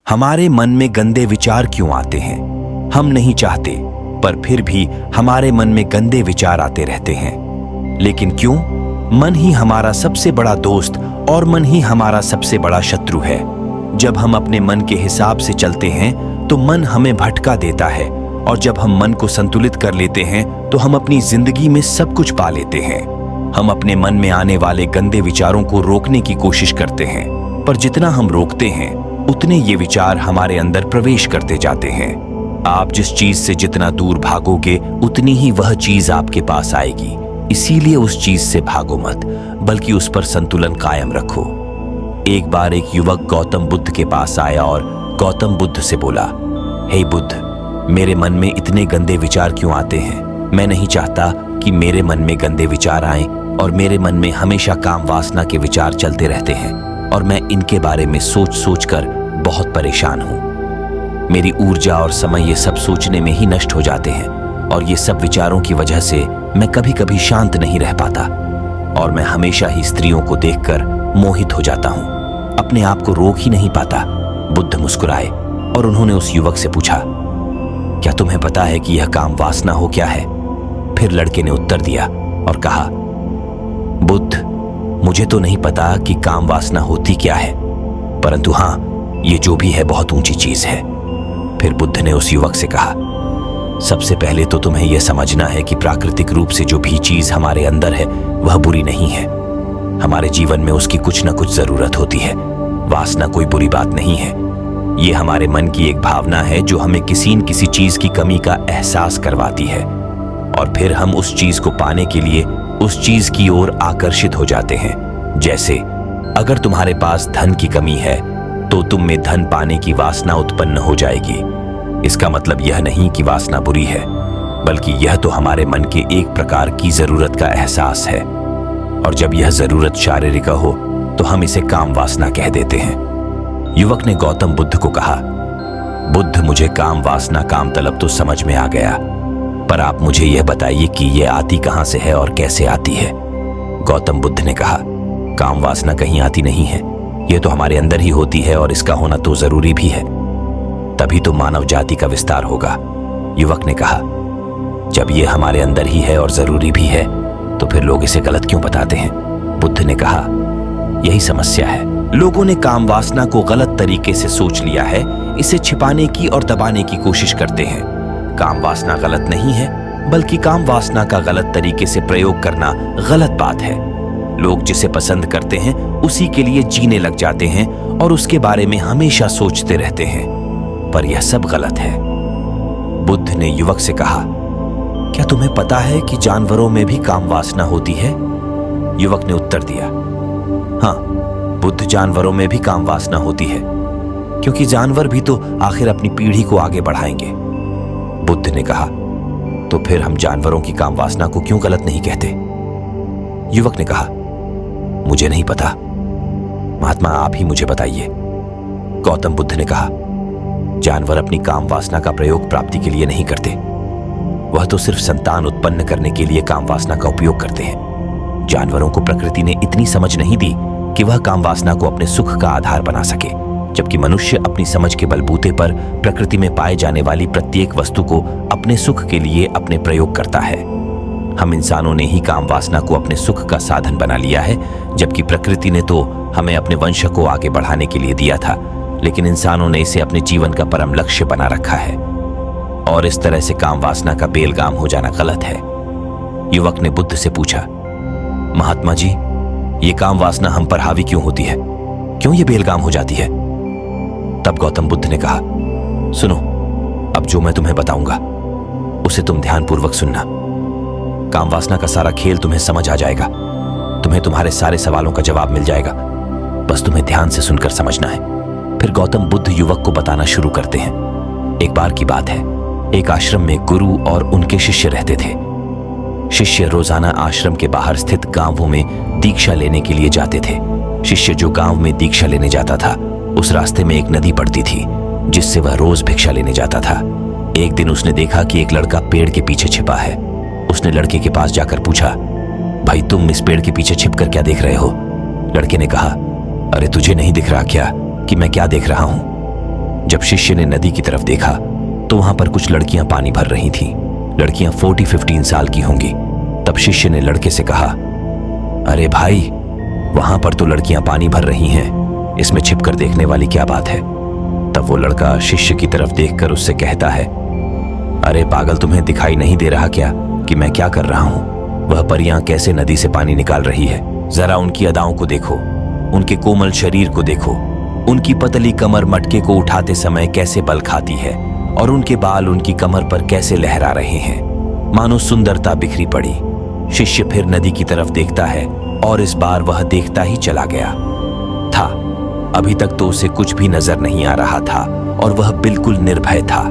हमारे मन में गंदे विचार क्यों आते हैं? हम नहीं चाहते, पर फिर भी हमारे मन में गंदे विचार आते रहते हैं। लेकिन क्यों? मन ही हमारा सबसे बड़ा दोस्त और मन ही हमारा सबसे बड़ा शत्रु है। जब हम अपने मन के हिसाब से चलते हैं तो मन हमें भटका देता है, और जब हम मन को संतुलित कर लेते हैं तो हम अपनी जिंदगी में सब कुछ पा लेते हैं। हम अपने मन में आने वाले गंदे विचारों को रोकने की कोशिश करते हैं, पर जितना हम रोकते हैं उतने ये विचार हमारे अंदर प्रवेश करते जाते हैं। आप जिस चीज से जितना दूर भागोगे उतनी ही वह चीज आपके पास आएगी। इसीलिए उस चीज से भागो मत, बल्कि उस पर संतुलन कायम रखो। एक बार एक युवक गौतम बुद्ध के पास आया और गौतम बुद्ध से बोला, हे बुद्ध, मेरे मन में इतने गंदे विचार क्यों आते हैं? मैं नहीं चाहता कि मेरे मन में गंदे विचार आएं, और मेरे मन में हमेशा काम वासना के विचार चलते रहते हैं, और मैं इनके बारे में सोच सोच कर बहुत परेशान हूं। मेरी ऊर्जा और समय ये सब सोचने में ही नष्ट हो जाते हैं, और ये सब विचारों की वजह से मैं कभी कभी शांत नहीं रह पाता, और मैं हमेशा ही स्त्रियों को देखकर मोहित हो जाता हूं, अपने आप को रोक ही नहीं पाता। बुद्ध मुस्कुराए और उन्होंने उस युवक से पूछा, क्या तुम्हें पता है कि यह काम वासना हो क्या है? फिर लड़के ने उत्तर दिया और कहा, बुद्ध, मुझे तो नहीं पता कि काम वासना होती क्या है, परंतु हाँ, ये जो भी है बहुत ऊंची चीज है। फिर बुद्ध ने उस युवक से कहा, सबसे पहले तो तुम्हें यह समझना है कि प्राकृतिक रूप से जो भी चीज हमारे अंदर है वह बुरी नहीं है। हमारे जीवन में उसकी कुछ न कुछ जरूरत होती है। वासना कोई बुरी बात नहीं है। ये हमारे मन की एक भावना है जो हमें किसी न किसी चीज की कमी का एहसास करवाती है, और फिर हम उस चीज को पाने के लिए उस चीज की ओर आकर्षित हो जाते हैं। जैसे अगर तुम्हारे पास धन की कमी है तो तुम में धन पाने की वासना उत्पन्न हो जाएगी। इसका मतलब यह नहीं कि वासना बुरी है, बल्कि यह तो हमारे मन के एक प्रकार की जरूरत का एहसास है, और जब यह जरूरत शारीरिक हो तो हम इसे काम वासना कह देते हैं। युवक ने गौतम बुद्ध को कहा, बुद्ध, मुझे काम वासना काम तलब तो समझ में आ गया, पर आप मुझे यह बताइए कि यह आती कहां से है और कैसे आती है? गौतम बुद्ध ने कहा, काम वासना कहीं आती नहीं है, यह तो हमारे अंदर ही होती है, और इसका होना तो जरूरी भी है, तभी तो मानव जाति का विस्तार होगा। युवक ने कहा, जब यह हमारे अंदर ही है और जरूरी भी है तो फिर लोग इसे गलत क्यों बताते हैं? बुद्ध ने कहा, यही समस्या है। लोगों ने काम वासना को गलत तरीके से सोच लिया है, इसे छिपाने की और दबाने की कोशिश करते हैं। काम वासना गलत नहीं है, बल्कि काम वासना का गलत तरीके से प्रयोग करना गलत बात है। लोग जिसे पसंद करते हैं उसी के लिए जीने लग जाते हैं और उसके बारे में हमेशा सोचते रहते हैं, पर यह सब गलत है। बुद्ध ने युवक से कहा, क्या तुम्हें पता है कि जानवरों में भी काम वासना होती है? युवक ने उत्तर दिया, हाँ बुद्ध, जानवरों में भी काम वासना होती है, क्योंकि जानवर भी तो आखिर अपनी पीढ़ी को आगे बढ़ाएंगे। बुद्ध ने कहा, तो फिर हम जानवरों की काम वासना को क्यों गलत नहीं कहते? युवक ने कहा, मुझे नहीं पता, महात्मा आप ही मुझे बताइए। गौतम बुद्ध ने कहा, जानवर अपनी काम वासना का प्रयोग प्राप्ति के लिए नहीं करते, वह तो सिर्फ संतान उत्पन्न करने के लिए काम वासना का उपयोग करते हैं। जानवरों को प्रकृति ने इतनी समझ नहीं दी कि वह काम वासना को अपने सुख का आधार बना सके, जबकि मनुष्य अपनी समझ के बलबूते पर प्रकृति में पाए जाने वाली प्रत्येक वस्तु को अपने सुख के लिए अपने प्रयोग करता है। हम इंसानों ने ही काम वासना को अपने सुख का साधन बना लिया है, जबकि प्रकृति ने तो हमें अपने वंश को आगे बढ़ाने के लिए दिया था, लेकिन इंसानों ने इसे अपने जीवन का परम लक्ष्य बना रखा है, और इस तरह से काम वासना का बेलगाम हो जाना गलत है। युवक ने बुद्ध से पूछा, महात्मा जी, ये काम वासना हम पर हावी क्यों होती है? क्यों ये बेलगाम हो जाती है? तब गौतम बुद्ध ने कहा, सुनो, अब जो मैं तुम्हें बताऊंगा उसे तुम ध्यानपूर्वक सुनना। काम वासना का सारा खेल तुम्हें समझ आ जाएगा, तुम्हें तुम्हारे सारे सवालों का जवाब मिल जाएगा, बस तुम्हें ध्यान से सुनकर समझना है। फिर गौतम बुद्ध युवक को बताना शुरू करते हैं। एक बार की बात है, एक आश्रम में गुरु और उनके शिष्य रहते थे। शिष्य रोजाना आश्रम के बाहर स्थित गांवों में दीक्षा लेने के लिए जाते थे। शिष्य जो गांव में दीक्षा लेने जाता था, उस रास्ते में एक नदी पड़ती थी, जिससे वह रोज भिक्षा लेने जाता था। एक दिन उसने देखा कि एक लड़का पेड़ के पीछे छिपा है। उसने लड़के के पास जाकर पूछा, भाई तुम इस पेड़ के पीछे छिपकर क्या देख रहे हो? लड़के ने कहा, अरे तुझे नहीं दिख रहा क्या कि मैं क्या देख रहा हूं? जब शिष्य ने नदी की तरफ देखा तो वहां पर कुछ लड़कियां पानी भर रही थीं। लड़कियां 40-15 साल की होंगी। तब शिष्य ने लड़के से कहा, अरे भाई, वहां पर तो लड़कियां पानी भर रही हैं, इसमें छिपकर देखने वाली क्या बात है? तब वो लड़का शिष्य की तरफ देखकर उससे कहता है, अरे पागल, तुम्हें दिखाई नहीं दे रहा क्या कि मैं क्या कर रहा हूं? वह परियां कैसे नदी से पानी निकाल रही है। जरा उनकी अदाओं को देखो, उनके कोमल शरीर को देखो, उनकी पतली कमर मटके को उठाते समय कैसे बल खाती है और उनके बाल उनकी कमर पर कैसे लहरा रहे हैं, मानो सुंदरता बिखरी पड़ी। शिष्य फिर नदी की तरफ देखता है और इस बार वह देखता ही चला गया था। अभी तक तो उसे कुछ भी नजर नहीं आ रहा था और वह बिल्कुल निर्भय था।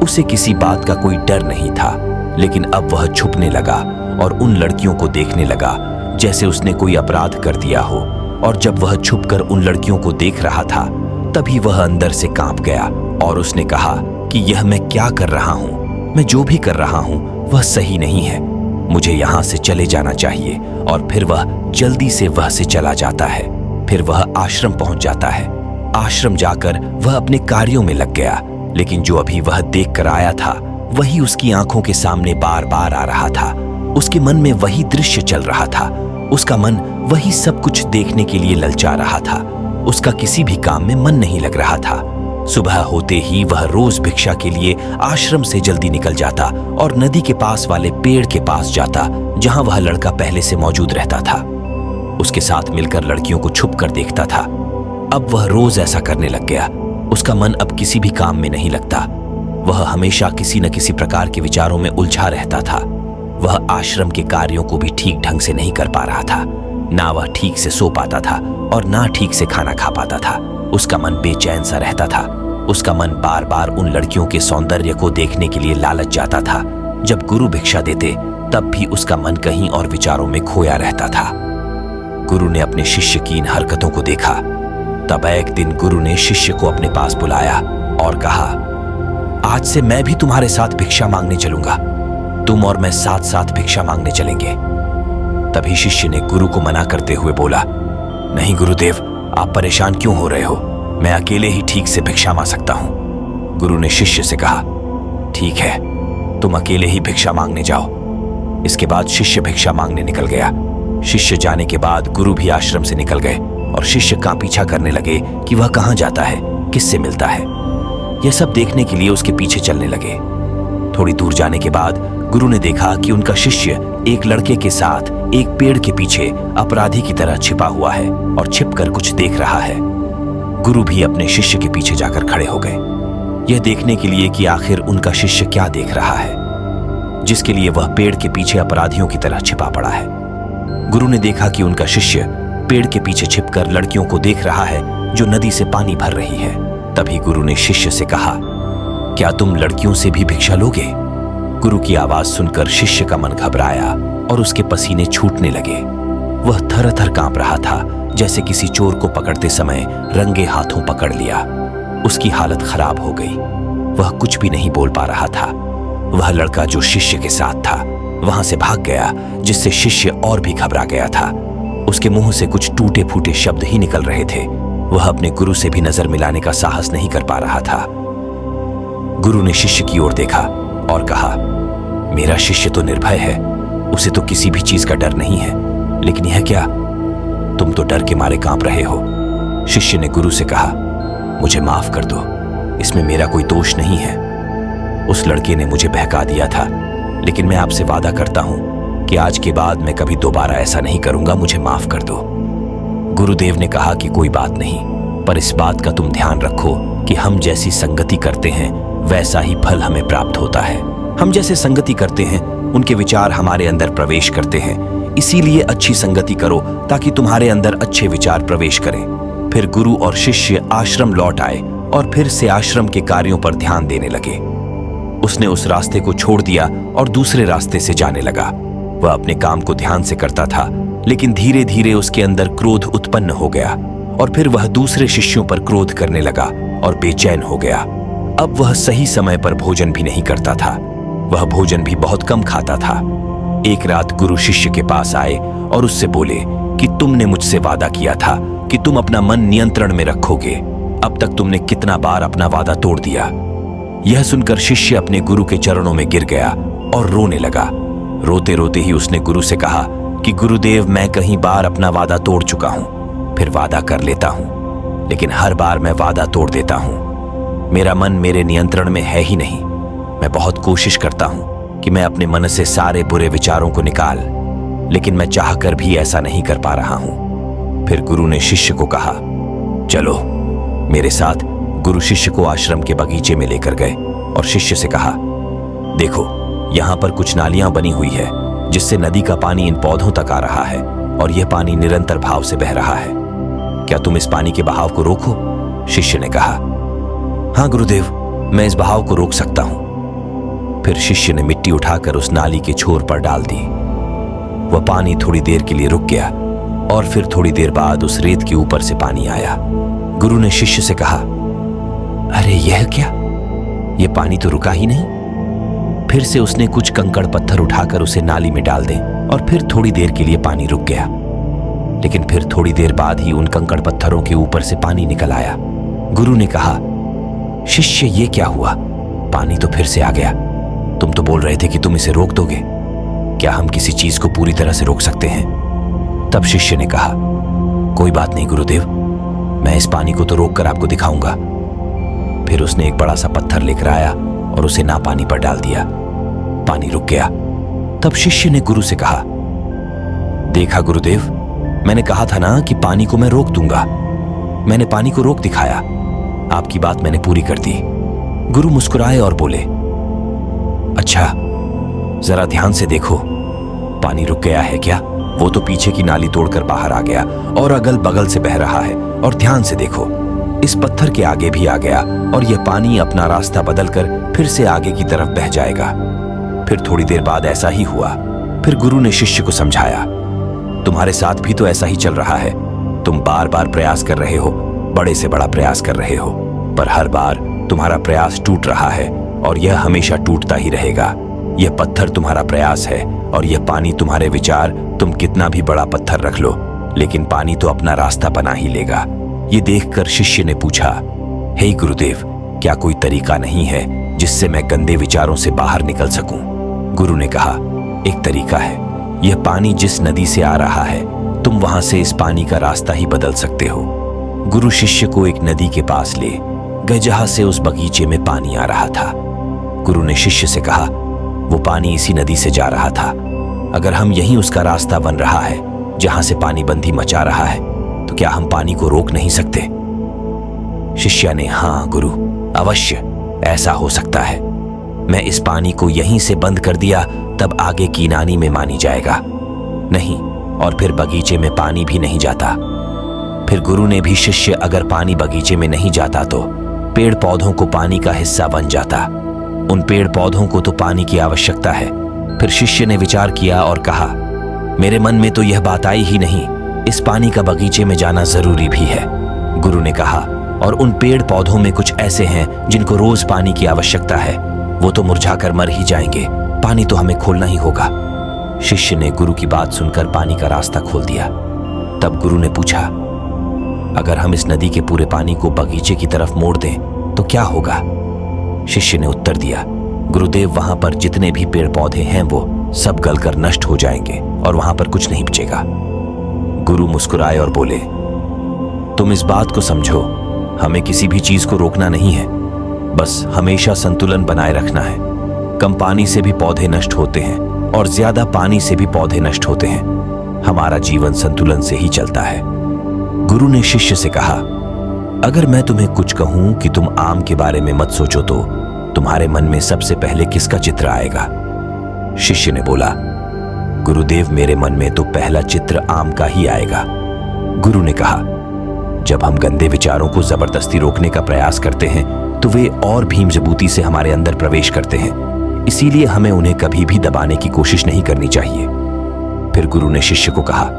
उसे किसी बात का कोई डर नहीं था, लेकिन अब वह छुपने लगा और उन लड़कियों को देखने लगा जैसे उसने कोई अपराध कर दिया हो। और जब वह छुपकर उन लड़कियों को देख रहा था तभी वह अंदर से कांप गया और उसने कहा कि यह मैं क्या कर रहा हूं? मैं जो भी कर रहा हूं वह सही नहीं है, मुझे यहां से चले जाना चाहिए। और फिर वह जल्दी से वह से चला जाता है। फिर वह आश्रम पहुंच जाता है। आश्रम जाकर वह अपने कार्यों में लग गया, लेकिन जो अभी वह देख कर आया था वही उसकी आंखों के सामने बार बार आ रहा था। उसके मन में वही दृश्य चल रहा था। उसका मन वही सब कुछ देखने के लिए ललचा रहा था। उसका किसी भी काम में मन नहीं लग रहा था। सुबह होते ही वह रोज भिक्षा के लिए आश्रम से जल्दी निकल जाता और नदी के पास वाले पेड़ के पास जाता जहां वह लड़का पहले से मौजूद रहता था। उसके साथ मिलकर लड़कियों को छुप कर देखता था। अब वह रोज ऐसा करने लग गया। उसका मन अब किसी भी काम में नहीं लगता। वह हमेशा किसी न किसी प्रकार के विचारों में उलझा रहता था। वह आश्रम के कार्यों को भी ठीक ढंग से नहीं कर पा रहा था। ना वह ठीक से सो पाता था और ना ठीक से खाना खा पाता था। उसका मन बेचैन सा रहता था। उसका मन बार बार उन लड़कियों के सौंदर्य को देखने के लिए लालच जाता था। जब गुरु भिक्षा देते तब भी उसका मन कहीं और विचारों में खोया रहता था। गुरु ने अपने शिष्य की इन हरकतों को देखा। तब एक दिन गुरु ने शिष्य को अपने पास बुलाया और कहा, आज से मैं भी तुम्हारे साथ भिक्षा मांगने चलूंगा। तुम और मैं साथ साथ भिक्षा मांगने चलेंगे। तभी शिष्य ने गुरु को मना करते हुए बोला, नहीं गुरुदेव, आप परेशान क्यों हो रहे हो? मैं अकेले ही ठीक से भिक्षा मांग सकता हूं। गुरु ने शिष्य से कहा, ठीक है, तुम अकेले ही भिक्षा मांगने जाओ। इसके बाद शिष्य भिक्षा मांगने निकल गया। शिष्य जाने के बाद गुरु भी आश्रम से निकल गए और शिष्य का पीछा करने लगे कि वह कहां जाता है, किससे मिलता है। यह सब देखने के लिए उसके पीछे चलने लगे। थोड़ी दूर जाने के बाद गुरु ने देखा कि उनका शिष्य एक लड़के के साथ एक पेड़ के पीछे अपराधी की तरह छिपा हुआ है और छिपकर कुछ देख रहा है। गुरु भी अपने शिष्य के पीछे जाकर खड़े हो गए, यह देखने के लिए कि आखिर उनका शिष्य क्या देख रहा है, जिसके लिए वह पेड़ के पीछे अपराधियों की तरह छिपा पड़ा है। गुरु ने देखा कि उनका शिष्य पेड़ के पीछे छिपकर लड़कियों को देख रहा है जो नदी से पानी भर रही है। तभी गुरु ने शिष्य से कहा, क्या तुम लड़कियों से भी भिक्षा लोगे? गुरु की आवाज सुनकर शिष्य का मन घबराया और उसके पसीने छूटने लगे। वह थर-थर कांप रहा था, जैसे किसी चोर को पकड़ते समय रंगे हाथों पकड़ लिया। उसकी हालत खराब हो गई। वह कुछ भी नहीं बोल पा रहा था। वह लड़का जो शिष्य के साथ था वहां से भाग गया, जिससे शिष्य और भी घबरा गया था। उसके मुंह से कुछ टूटे फूटे शब्द ही निकल रहे थे। वह अपने गुरु से भी नजर मिलाने का साहस नहीं कर पा रहा था। गुरु ने शिष्य की ओर देखा और कहा, मेरा शिष्य तो निर्भय है, उसे तो किसी भी चीज का डर नहीं है, लेकिन यह क्या, तुम तो डर के मारे कांप रहे हो। शिष्य ने गुरु से कहा, मुझे माफ कर दो, इसमें मेरा कोई दोष नहीं है। उस लड़के ने मुझे बहका दिया था, लेकिन मैं आपसे वादा करता हूं कि आज के बाद मैं कभी दोबारा ऐसा नहीं करूंगा, मुझे माफ कर दो। गुरुदेव ने कहा कि कोई बात नहीं, पर इस बात का तुम ध्यान रखो कि हम जैसी संगति करते हैं वैसा ही फल हमें प्राप्त होता है। हम जैसे संगति करते हैं उनके विचार हमारे अंदर प्रवेश करते हैं, इसीलिए अच्छी संगति करो ताकि तुम्हारे अंदर अच्छे विचार प्रवेश करें। फिर गुरु और शिष्य आश्रम लौट आए और फिर से आश्रम के कार्यों पर ध्यान देने लगे। उसने उस रास्ते को छोड़ दिया और दूसरे रास्ते से जाने लगा। वह अपने काम को ध्यान से करता था, लेकिन धीरे धीरे उसके अंदर क्रोध उत्पन्न हो गया और फिर वह दूसरे शिष्यों पर क्रोध करने लगा और बेचैन हो गया। अब वह सही समय पर भोजन भी नहीं करता था। वह भोजन भी बहुत कम खाता था। एक रात गुरु शिष्य के पास आए और उससे बोले कि तुमने मुझसे वादा किया था कि तुम अपना मन नियंत्रण में रखोगे अब तक तुमने कितना बार अपना वादा तोड़ दिया। यह सुनकर शिष्य अपने गुरु के चरणों में गिर गया और रोने लगा। रोते रोते ही उसने गुरु से कहा कि गुरुदेव, मैं कई बार अपना वादा तोड़ चुका हूं, फिर वादा कर लेता हूं, लेकिन हर बार मैं वादा तोड़ देता हूं। मेरा मन मेरे नियंत्रण में है ही नहीं। मैं बहुत कोशिश करता हूं कि मैं अपने मन से सारे बुरे विचारों को निकाल, लेकिन मैं चाहकर भी ऐसा नहीं कर पा रहा हूं। फिर गुरु ने शिष्य को कहा, चलो मेरे साथ। गुरु शिष्य को आश्रम के बगीचे में लेकर गए और शिष्य से कहा, देखो यहां पर कुछ नालियां बनी हुई है जिससे नदी का पानी इन पौधों तक आ रहा है और यह पानी निरंतर भाव से बह रहा है। क्या तुम इस पानी के बहाव को रोको? शिष्य ने कहा, हाँ गुरुदेव, मैं इस बहाव को रोक सकता हूं। फिर शिष्य ने मिट्टी उठाकर उस नाली के छोर पर डाल दी। वह पानी थोड़ी देर के लिए रुक गया और फिर थोड़ी देर बाद उस रेत के ऊपर से पानी आया। गुरु ने शिष्य से कहा, अरे यह क्या? यह पानी तो रुका ही नहीं। फिर से उसने कुछ कंकड़ पत्थर उठाकर उसे नाली में डाल दे और फिर थोड़ी देर के लिए पानी रुक गया, लेकिन फिर थोड़ी देर बाद ही उन कंकड़ पत्थरों के ऊपर से पानी निकल आया। गुरु ने कहा, शिष्य ये क्या हुआ? पानी तो फिर से आ गया। तुम तो बोल रहे थे कि तुम इसे रोक दोगे। क्या हम किसी चीज को पूरी तरह से रोक सकते हैं? तब शिष्य ने कहा, कोई बात नहीं गुरुदेव, मैं इस पानी को तो रोक कर आपको दिखाऊंगा। फिर उसने एक बड़ा सा पत्थर लेकर आया और उसे ना पानी पर डाल दिया। पानी रुक गया। तब शिष्य ने गुरु से कहा, देखा गुरुदेव, मैंने कहा था ना कि पानी को मैं रोक दूंगा। मैंने पानी को रोक दिखाया। आपकी बात मैंने पूरी कर दी। गुरु मुस्कुराए और बोले, अच्छा जरा ध्यान से देखो, पानी रुक गया है क्या? वो तो पीछे की नाली तोड़कर बाहर आ गया और अगल बगल से बह रहा है। और ध्यान से देखो, इस पत्थर के आगे भी आ गया और यह पानी अपना रास्ता बदलकर फिर से आगे की तरफ बह जाएगा। फिर थोड़ी देर बाद ऐसा ही हुआ। फिर गुरु ने शिष्य को समझाया, तुम्हारे साथ भी तो ऐसा ही चल रहा है। तुम बार बार प्रयास कर रहे हो, बड़े से बड़ा प्रयास कर रहे हो, पर हर बार तुम्हारा प्रयास टूट रहा है और यह हमेशा टूटता ही रहेगा। यह पत्थर तुम्हारा प्रयास है और यह पानी तुम्हारे विचार। तुम कितना भी बड़ा पत्थर रख लो, लेकिन पानी तो अपना रास्ता बना ही लेगा। ये देखकर शिष्य ने पूछा, हे गुरुदेव, क्या कोई तरीका नहीं है जिससे मैं गंदे विचारों से बाहर निकल सकूं? गुरु ने कहा, एक तरीका है। यह पानी जिस नदी से आ रहा है, तुम वहां से इस पानी का रास्ता ही बदल सकते हो। गुरु शिष्य को एक नदी के पास ले गए जहां से उस बगीचे में पानी आ रहा था। गुरु ने शिष्य से कहा, वो पानी इसी नदी से जा रहा था। अगर हम यहीं उसका रास्ता बन रहा है जहां से पानी बंदी मचा रहा है, तो क्या हम पानी को रोक नहीं सकते? शिष्य ने, हाँ गुरु, अवश्य ऐसा हो सकता है। मैं इस पानी को यहीं से बंद कर दिया तब आगे की नानी में मानी जाएगा नहीं, और फिर बगीचे में पानी भी नहीं जाता। फिर गुरु ने भी शिष्य अगर पानी बगीचे में नहीं जाता तो पेड़ पौधों को पानी का हिस्सा बन जाता। उन पेड़ पौधों को तो पानी की आवश्यकता है। फिर शिष्य ने विचार किया और कहा, मेरे मन में तो यह बात आई ही नहीं, इस पानी का बगीचे में जाना जरूरी भी है। गुरु ने कहा, और उन पेड़ पौधों में कुछ ऐसे हैं जिनको रोज पानी की आवश्यकता है, वो तो मुरझाकर मर ही जाएंगे। पानी तो हमें खोलना ही होगा। शिष्य ने गुरु की बात सुनकर पानी का रास्ता खोल दिया। तब गुरु ने पूछा, अगर हम इस नदी के पूरे पानी को बगीचे की तरफ मोड़ दें तो क्या होगा? शिष्य ने उत्तर दिया, गुरुदेव, वहां पर जितने भी पेड़ पौधे हैं वो सब गलकर नष्ट हो जाएंगे और वहां पर कुछ नहीं बचेगा। गुरु मुस्कुराए और बोले, तुम इस बात को समझो, हमें किसी भी चीज को रोकना नहीं है, बस हमेशा संतुलन बनाए रखना है। कम पानी से भी पौधे नष्ट होते हैं और ज्यादा पानी से भी पौधे नष्ट होते हैं। हमारा जीवन संतुलन से ही चलता है। गुरु ने शिष्य से कहा, अगर मैं तुम्हें कुछ कहूं कि तुम आम के बारे में मत सोचो तो तुम्हारे मन में सबसे पहले किसका चित्र आएगा? शिष्य ने बोला, गुरुदेव, मेरे मन में तो पहला चित्र आम का ही आएगा। गुरु ने कहा, जब हम गंदे विचारों को जबरदस्ती रोकने का प्रयास करते हैं तो वे और भी मजबूती से हमारे अंदर प्रवेश करते हैं। इसीलिए हमें उन्हें कभी भी दबाने की कोशिश नहीं करनी चाहिए। फिर गुरु ने शिष्य को कहा,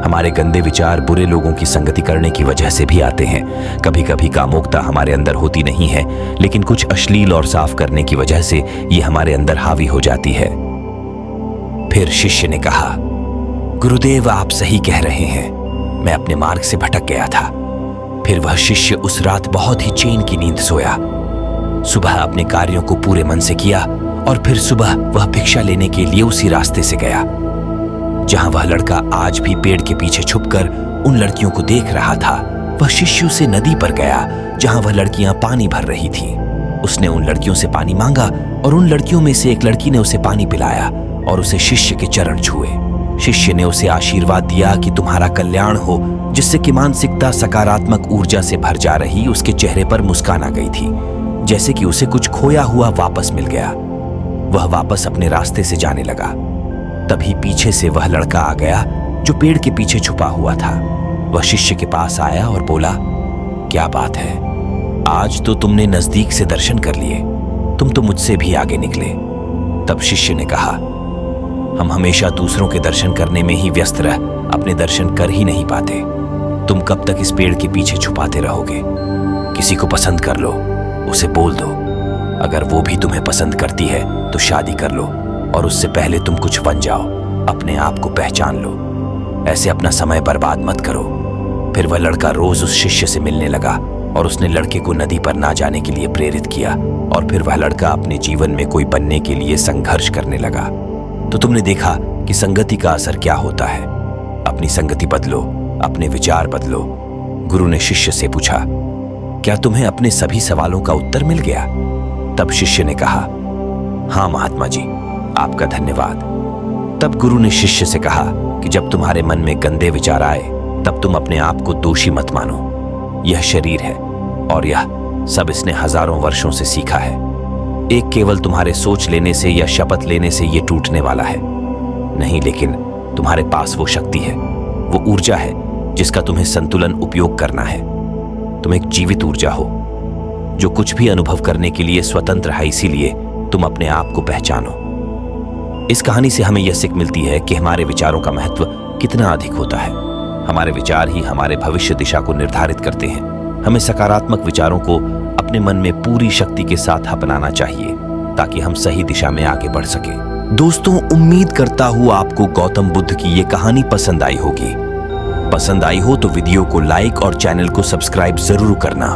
हमारे गंदे विचार बुरे लोगों की संगति करने की वजह से भी आते हैं। कभी कभी कामुकता हमारे अंदर होती नहीं है, लेकिन कुछ अश्लील और साफ करने की वजह से ये हमारे अंदर हावी हो जाती है। फिर शिष्य ने कहा, गुरुदेव, आप सही कह रहे हैं, मैं अपने मार्ग से भटक गया था। फिर वह शिष्य उस रात बहुत ही चैन की नींद सोया। सुबह अपने कार्यों को पूरे मन से किया और फिर सुबह वह भिक्षा लेने के लिए उसी रास्ते से गया जहां वह लड़का आज भी पेड़ के पीछे छुपकर उन लड़कियों को देख रहा था। वह शिष्य से नदी पर गया जहां वह लड़कियां पानी भर रही थीं। उसने उन लड़कियों से पानी मांगा और उन लड़कियों में से एक लड़की ने उसे पानी पिलाया और उसे शिष्य के चरण छुए। शिष्य ने उसे आशीर्वाद दिया कि तुम्हारा कल्याण हो, जिससे कि मानसिकता सकारात्मक ऊर्जा से भर जा रही उसके चेहरे पर मुस्कान आ गई थी, जैसे कि उसे कुछ खोया हुआ वापस मिल गया। वह वापस अपने रास्ते से जाने लगा। तभी पीछे से वह लड़का आ गया जो पेड़ के पीछे छुपा हुआ था। वह शिष्य के पास आया और बोला, क्या बात है, आज तो तुमने नजदीक से दर्शन कर लिए, तुम तो मुझसे भी आगे निकले। तब शिष्य ने कहा, हम हमेशा दूसरों के दर्शन करने में ही व्यस्त रह अपने दर्शन कर ही नहीं पाते। तुम कब तक इस पेड़ के पीछे छुपाते रहोगे? किसी को पसंद कर लो, उसे बोल दो। अगर वो भी तुम्हें पसंद करती है तो शादी कर लो और उससे पहले तुम कुछ बन जाओ, अपने आप को पहचान लो। ऐसे अपना समय बर्बाद मत करो। फिर वह लड़का रोज उस शिष्य से मिलने लगा और उसने लड़के को नदी पर ना जाने के लिए प्रेरित किया और फिर वह लड़का अपने जीवन में कोई बनने के लिए संघर्ष करने लगा। तो तुमने देखा कि संगति का असर क्या होता है। अपनी संगति बदलो, अपने विचार बदलो। गुरु ने शिष्य से पूछा, क्या तुम्हें अपने सभी सवालों का उत्तर मिल गया? तब शिष्य ने कहा, हाँ महात्मा जी, आपका धन्यवाद। तब गुरु ने शिष्य से कहा कि जब तुम्हारे मन में गंदे विचार आए तब तुम अपने आप को दोषी मत मानो। यह शरीर है और यह सब इसने हजारों वर्षों से सीखा है। एक केवल तुम्हारे सोच लेने से या शपथ लेने से ये टूटने वाला है नहीं, लेकिन तुम्हारे पास वो शक्ति है, वो ऊर्जा है जिसका तुम्हें संतुलन उपयोग करना है। तुम एक जीवित ऊर्जा हो जो कुछ भी अनुभव करने के लिए स्वतंत्र है, इसीलिए तुम अपने आप को पहचानो। इस कहानी से हमें यह सीख मिलती है कि हमारे विचारों का महत्व कितना अधिक होता है। हमारे विचार ही हमारे भविष्य दिशा को निर्धारित करते हैं। हमें सकारात्मक विचारों को अपने मन में पूरी शक्ति के साथ अपनाना चाहिए ताकि हम सही दिशा में आगे बढ़ सकें। दोस्तों, उम्मीद करता हूं आपको गौतम बुद्ध की ये कहानी पसंद आई होगी। पसंद आई हो तो वीडियो को लाइक और चैनल को सब्सक्राइब जरूर करना।